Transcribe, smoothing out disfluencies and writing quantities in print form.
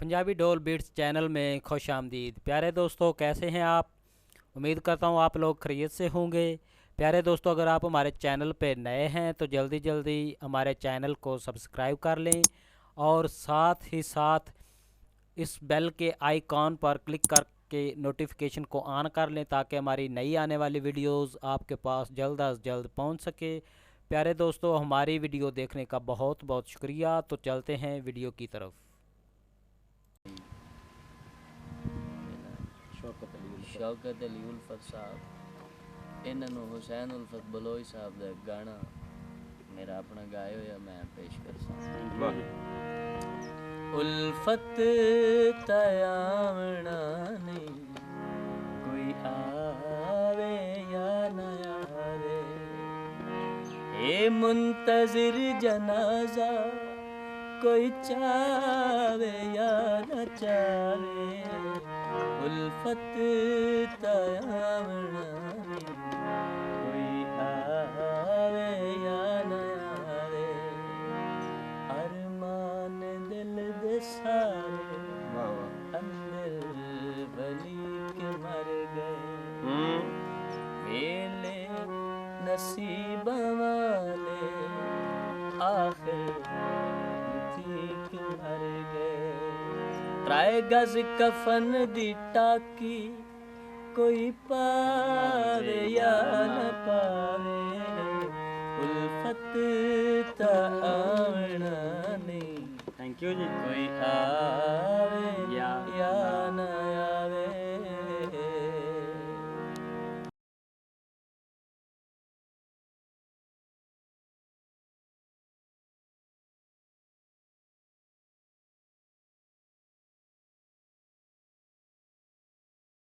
पंजाबी डोल beats channel में खुश आमदीद। प्यारे दोस्तों, कैसे हैं आप? उम्मीद करता हूँ आप लोग खैरियत से होंगे। प्यारे दोस्तों, अगर आप हमारे चैनल पे नए हैं तो जल्दी जल्दी हमारे चैनल को सब्सक्राइब कर लें और साथ ही साथ इस बेल के आइकॉन पर क्लिक करके नोटिफिकेशन को ऑन कर लें ताकि हमारी नई आने वाली वीडियोस आपके पास जल्द अज जल्द पहुंच सके। प्यारे दोस्तों, हमारी वीडियो देखने का बहुत बहुत शुक्रिया। तो चलते हैं वीडियो की तरफ। शौकत अली उल्फत साहब, इन्होंने हुसैन उल्फत बलोई साहब का गाना मेरा अपना गाया होया मैं पेश कर सकता। उल्फत तयावना नहीं कोई आवे या न आवे, ए मुंतजिर जनाजा कोई चावे या न चावे। उल्फत तयावना कोई आवे या न आवे, अरमान दिल दे सारे अंदर बली के मर गए, मेले नसीब वाले आखिर ठीक मर गए। त्राए गज कफन दी टाकी कोई पावे या न पावे, उल्फत ता आवना नहीं, थैंक यू जी, कोई आ